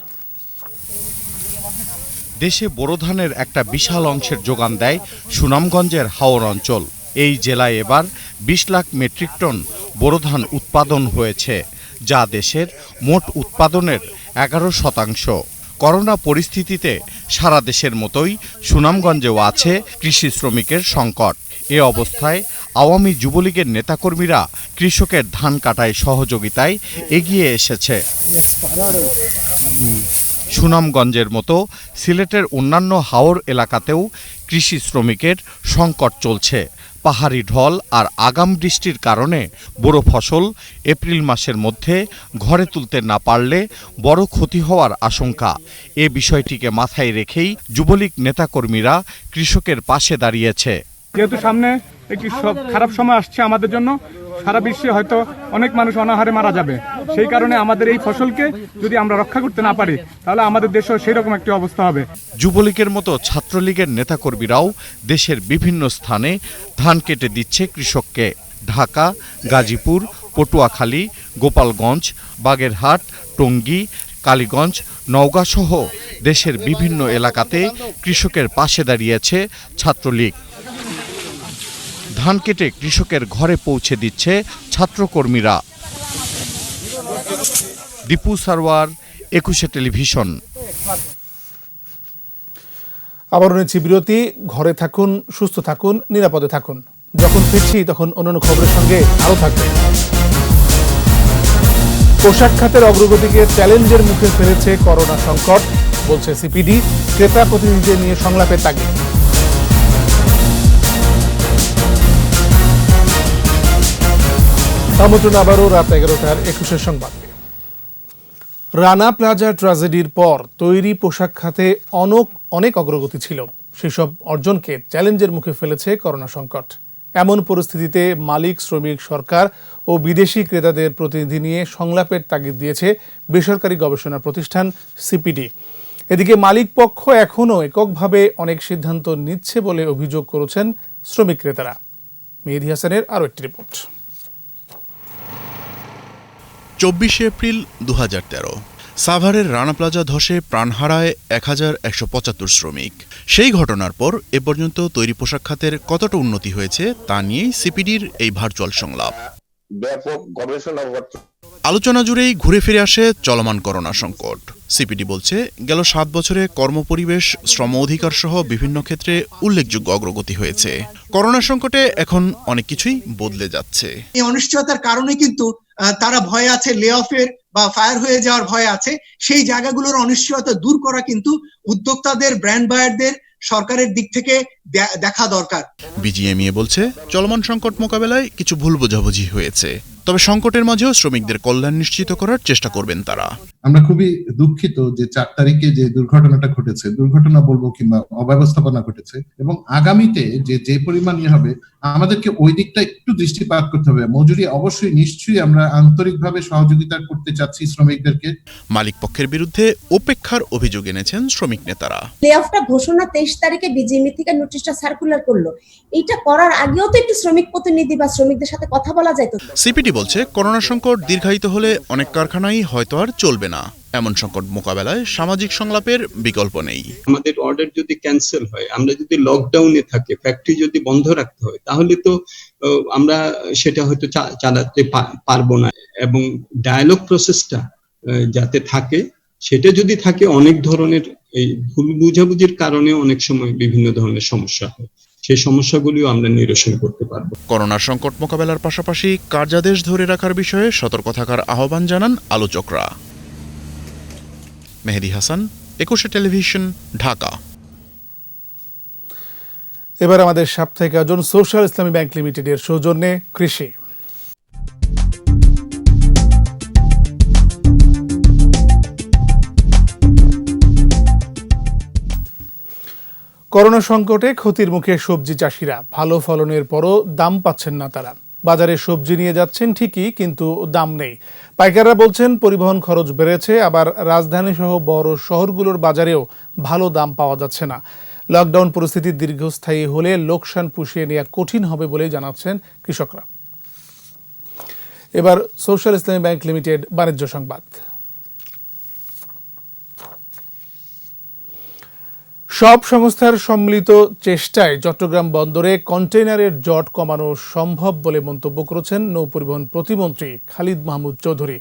Speaker 16: দেশে বোরো ধানের একটা বিশাল অংশের যোগান দেয় সুনামগঞ্জের হাওর অঞ্চল। এই জেলায় এবার 20 লাখ মেট্রিক টন বোরো ধান উৎপাদন হয়েছে, যা দেশের মোট উৎপাদনের 11%। করোনা পরিস্থিতিতে সারা দেশের মতোই সুনামগঞ্জেও আছে কৃষি শ্রমিকের সংকট। এ অবস্থায় আওয়ামী যুবলীগের নেতাকর্মীরা কৃষকের ধান কাটায় সহযোগিতায় এগিয়ে এসেছে। সুনামগঞ্জের মতো সিলেটের অন্যান্য হাওর এলাকাতেও কৃষি শ্রমিকের সংকট চলছে। পাহাড়ি ঢল আর আগাম বৃষ্টির কারণে বোরো ফসল এপ্রিল মাসের মধ্যে ঘরে তুলতে না পারলে বড় ক্ষতি হওয়ার আশঙ্কা। এ বিষয়টিকে মাথায় রেখেই যুবলীগ নেতাকর্মীরা কৃষকের পাশে দাঁড়িয়েছে।
Speaker 5: যেহেতু সামনে একটি খারাপ সময় আসছে আমাদের জন্য, সারা বিশ্বে হয়তো অনেক মানুষ অনাহারে মারা যাবে, সেই কারণে আমাদের এই ফসলকে যদি আমরা রক্ষা করতে না পারি তাহলে আমাদের দেশেও সেই রকম একটি অবস্থা হবে।
Speaker 16: যুবলীগের মতো ছাত্রলীগের নেতাকর্মীরাও দেশের বিভিন্ন স্থানে ধান কেটে দিচ্ছে কৃষককে। ঢাকা, গাজীপুর, পটুয়াখালী, গোপালগঞ্জ, বাগেরহাট, টঙ্গী, কালীগঞ্জ, নওগাঁ সহ দেশের বিভিন্ন এলাকাতে কৃষকের পাশে দাঁড়িয়েছে ছাত্রলীগ। ধান কেটে কৃষকের ঘরে পৌঁছে দিচ্ছে ছাত্রকর্মীরা। দীপু সারওয়ার, 21 টেলিভিশন।
Speaker 1: আবার নিচ্ছি বিরতি। ঘরে থাকুন, সুস্থ থাকুন, নিরাপদে থাকুন। যখন ফিরছি তখন অন্যান্য খবরের সঙ্গে আরও থাকবে। পোশাক খাতের অগ্রগতিকে চ্যালেঞ্জের মুখে ফেলেছে করোনা সংকট, বলছে সিপিডি। ক্রেতা প্রতিনিধিদের নিয়ে সংলাপের তাগিদ। আমন্ত্রণ আবারও রাত 11টার 21 সংবাদে। রানা প্লাজা ট্র্যাজেডির পর তৈরি পোশাক খাতে অনেক অগ্রগতি ছিল। সেসব অর্জনকে চ্যালেঞ্জের মুখে ফেলেছে করোনা সংকট। এমন পরিস্থিতিতে মালিক, শ্রমিক, সরকার ও বিদেশি ক্রেতাদের প্রতিনিধি নিয়ে সংলাপের তাগিদ দিয়েছে বেসরকারি গবেষণা প্রতিষ্ঠান সিপিডি। এদিকে মালিক পক্ষ এখনও এককভাবে অনেক সিদ্ধান্ত নিচ্ছে বলে অভিযোগ করেছেন শ্রমিক ক্রেতারা। মেহেদী হাসানের আরও একটি রিপোর্ট।
Speaker 19: 24 এপ্রিল 2013 সাভারের রানা প্লাজা ধসে প্রাণ হারায় 1175 শ্রমিক। সেই ঘটনার পর এ পর্যন্ত তৈরি পোশাক খাতের কতটা উন্নতি হয়েছে তা নিয়েই সিপিডির এই ভার্চুয়াল সংলাপ।
Speaker 6: ব্যাপক গবেষণা
Speaker 19: আলোচনা জুড়েই ঘুরে ফিরে আসে চলমান করোনা সংকট। সিপিডি বলছে, গেল 7 বছরে কর্মপরিবেশ, শ্রম অধিকার সহ বিভিন্ন ক্ষেত্রে উল্লেখযোগ্য অগ্রগতি হয়েছে। করোনা সংকটে এখন অনেক কিছুই বদলে যাচ্ছে।
Speaker 7: এই অনিশ্চয়তার কারণে কিন্তু তারা ভয় আছে, লে অফের বা ফায়ার হয়ে যাওয়ার ভয় আছে। সেই জায়গাগুলোর অনিশ্চয়তা দূর করা কিন্তু উদ্যোক্তাদের, ব্র্যান্ড বায়ারদের, সরকারের দিক থেকে দেখা দরকার।
Speaker 19: বিজিএমইএ বলছে চলমান সংকট মোকাবেলায় কিছু ভুল বোঝাবুঝি হয়েছে, তবে সংকটের মাঝেও শ্রমিকদের কল্যাণ নিশ্চিত করার চেষ্টা করবেন তারা।
Speaker 8: আমরা খুবই দুঃখিত যে 4 তারিখে যে দুর্ঘটনাটা ঘটেছে, দুর্ঘটনা বলবো কিংবা অব্যবস্থাপনা ঘটেছে, এবং আগামীতে যে পরিমাণ হবে আমাদেরকে ওই দিকটা একটু দৃষ্টিপাত করতে হবে। মজুরি অবশ্যই নিশ্চয়ই আমরা আন্তরিকভাবে সহযোগিতা করতে চাচ্ছি শ্রমিকদেরকে।
Speaker 19: মালিক পক্ষের বিরুদ্ধে উপেক্ষার অভিযোগ এনেছেন শ্রমিক নেতারা।
Speaker 9: লে-অফটা ঘোষণা 23 তারিখে বিজিএমই থেকে নোটিশটা সার্কুলার করলো, এইটা করার আগেও তো একটু শ্রমিক প্রতিনিধি বা শ্রমিকদের সাথে কথা বলা যায়। তো
Speaker 19: সিপিডি বলছে করোনা সংকট দীর্ঘায়িত হলে অনেক কারখানাই হয়তো আর চলবে না। এমন সংকট মোকাবেলায় সামাজিক সংলাপের বিকল্প নেই।
Speaker 10: আমাদের অর্ডার যদি ক্যান্সেল হয়, আমরা যদি লকডাউনে থাকে, ফ্যাক্টরি যদি বন্ধ রাখতে হয়, তাহলে তো আমরা সেটা হয়তো চালাতে পারবো না। এবং ডায়ালগ প্রসেসটা যাতে থাকে, সেটা যদি থাকে, অনেক ধরনের এই ভুল বুঝাবুঝির কারণে অনেক সময় বিভিন্ন ধরনের সমস্যা হয়, সেই সমস্যাগুলিও আমরা নিরসন করতে পারবো।
Speaker 19: করোনা সংকট মোকাবেলার পাশাপাশি কার্যাদেশ ধরে রাখার বিষয়ে সতর্ক থাকার আহ্বান জানান আলোচকরা। মেহেদি হাসান, 21 টেলিভিশন, ঢাকা।
Speaker 1: এবার আমাদের সাপ্তাহিক আয়োজন সোশ্যাল ইসলামী ব্যাংক লিমিটেডের সৌজন্যে কৃষি। করোনা সংকটে ক্ষতির মুখে সবজি চাষিরা। ভালো ফলনের পরও দাম পাচ্ছেন না তারা। বাজারে সবজি নিয়ে যাচ্ছেন ঠিকই, কিন্তু দাম নেই। পাইকাররা বলছেন পরিবহন খরচ বেড়েছে, আবার রাজধানী সহ বড় শহরগুলোর বাজারেও ভালো দাম পাওয়া যাচ্ছে না। লকডাউন পরিস্থিতি দীর্ঘস্থায়ী হলে লোকসান পুষিয়ে নেওয়া কঠিন হবে বলে জানাচ্ছেন কৃষকরা। এবার সোশ্যাল ইসলামী ব্যাংক লিমিটেড বাণিজ্য সংবাদ। সব সংস্থার সম্মিলিত চেষ্টায় চট্টগ্রাম বন্দরে কন্টেইনারের জট কমানো সম্ভব বলে মন্তব্য করেছেন নৌপরিবহন প্রতিমন্ত্রী খালিদ মাহমুদ চৌধুরী।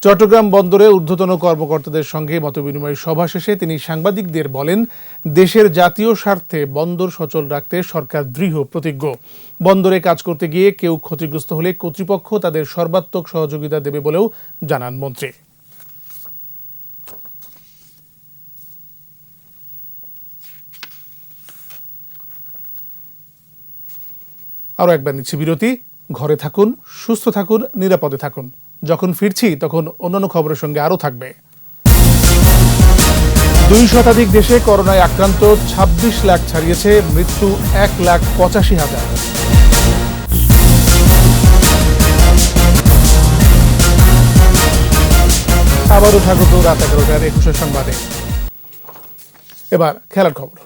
Speaker 1: চট্টগ্রাম বন্দরে ঊর্ধ্বতন কর্মকর্তাদের সঙ্গে মতবিনিময় সভা শেষে তিনি সাংবাদিকদের বলেন, দেশের জাতীয় স্বার্থে বন্দর সচল রাখতে সরকার দৃঢ় প্রতিজ্ঞ। বন্দরে কাজ করতে গিয়ে কেউ ক্ষতিগ্রস্ত হলে কর্তৃপক্ষ তাদের সর্বাত্মক সহযোগিতা দেবে বলেও জানান মন্ত্রী। আরও একবার নিচ্ছি বিরতি। ঘরে থাকুন, সুস্থ থাকুন, নিরাপদে থাকুন। যখন ফিরছি তখন অন্যান্য খবরের সঙ্গে আরও থাকবে। 2 শতাধিক দেশে করোনায় আক্রান্ত 26 লাখ ছাড়িয়েছে, মৃত্যু 1,85,000। আবারও স্বাগত রাত 11টার 21 সংবাদে। এবার খেলার খবর।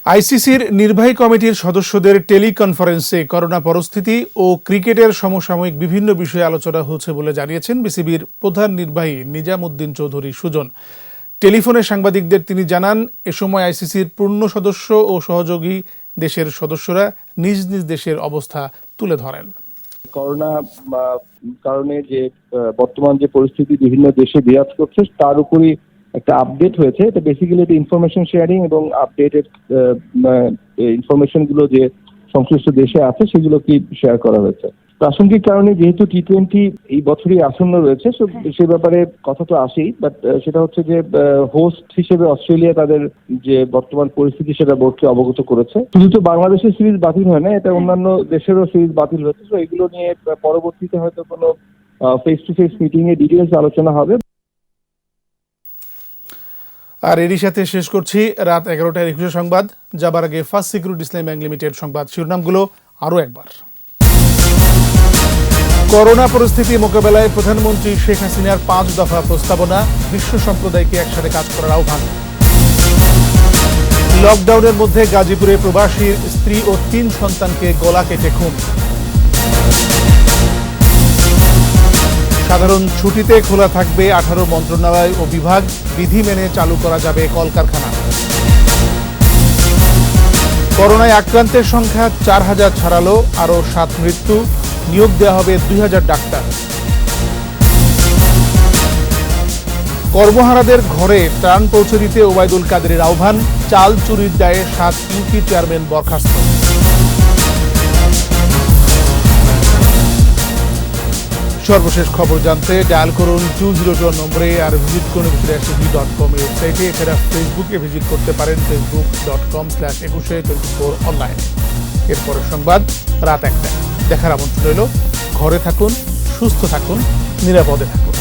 Speaker 1: আইসিসির নির্বাহী কমিটির সদস্যদের টেলিকনফারেন্সে করোনা পরিস্থিতি ও ক্রিকেটের সমসাময়িক বিভিন্ন বিষয়ে আলোচনা হচ্ছে বলে জানিয়েছেন বিসিবির প্রধান নির্বাহী নিজামুদ্দিন চৌধুরী সুজন। টেলিফোনে সাংবাদিকদের তিনি জানান, এ সময় আইসিসির পূর্ণ সদস্য ও সহযোগী দেশের সদস্যরা নিজ নিজ দেশের অবস্থা তুলে ধরেন।
Speaker 11: করোনা কারণে যে বর্তমান যে পরিস্থিতি বিভিন্ন দেশে বিরাজ করছে, তার উপরই একটা আপডেট হয়েছে। এটা বেসিক্যালি একটা ইনফরমেশন শেয়ারিং এবং আপডেটেড ইনফরমেশন গুলো যে সংশ্লিষ্ট দেশে আছে সেগুলো কি শেয়ার করা হয়েছে। প্রাসঙ্গিক কারণে যেহেতু টি20 এই বছরই আসন্ন রয়েছে, সে ব্যাপারে কথা তো আসেই, বাট সেটা হচ্ছে যে হোস্ট হিসেবে অস্ট্রেলিয়া তাদের যে বর্তমান পরিস্থিতি সেটা বোর্ডকে অবগত করেছে। শুধু তো বাংলাদেশের সিরিজ বাতিল হয় না, এটা অন্যান্য দেশেরও সিরিজ বাতিল হয়েছে। তো এগুলো নিয়ে পরবর্তীতে হয়তো কোনো face to face meeting A details আলোচনা হবে।
Speaker 1: আর এরই সাথে শেষ করছি রাত 11টার 21 সংবাদ। যাবার আগে ফার্স্ট সিকিউরিটি ইসলামী ব্যাংক লিমিটেড সংবাদ শিরোনামগুলো আরও একবার। করোনা পরিস্থিতি মোকাবেলায় প্রধানমন্ত্রী শেখ হাসিনার 5 দফা প্রস্তাবনা, বিশ্ব সম্প্রদায়কে একসাথে কাজ করার আহ্বান। লকডাউনের মধ্যে গাজীপুরে প্রবাসীর স্ত্রী ও 3 সন্তানকে গলা কেটে খুন। সাধারণ ছুটিতে খোলা থাকবে 18 মন্ত্রণালয় ও বিভাগ, বিধি মেনে চালু করা যাবে কলকারখানা। করোনায় আক্রান্তের সংখ্যা 4000 ছাড়ালো, আরও 7 মৃত্যু, নিয়োগ দেওয়া হবে 2000 ডাক্তার। কর্মহারাদের ঘরে ত্রাণ পৌঁছে দিতে ওবায়দুল কাদেরের আহ্বান, চাল চুরির দায়ে 7 ইউপি চেয়ারম্যান বরখাস্ত। সর্বশেষ খবর জানতে ডায়াল করুন 202 নম্বরে আর ভিজিট করুন equity.com ওয়েবসাইটে। এছাড়া ফেসবুকে ভিজিট করতে পারেন facebook.com/2124 অনলাইন। এরপরের সংবাদ রাত 1টায় দেখার আমন্ত্রণ রইল। ঘরে থাকুন, সুস্থ থাকুন, নিরাপদে থাকুন।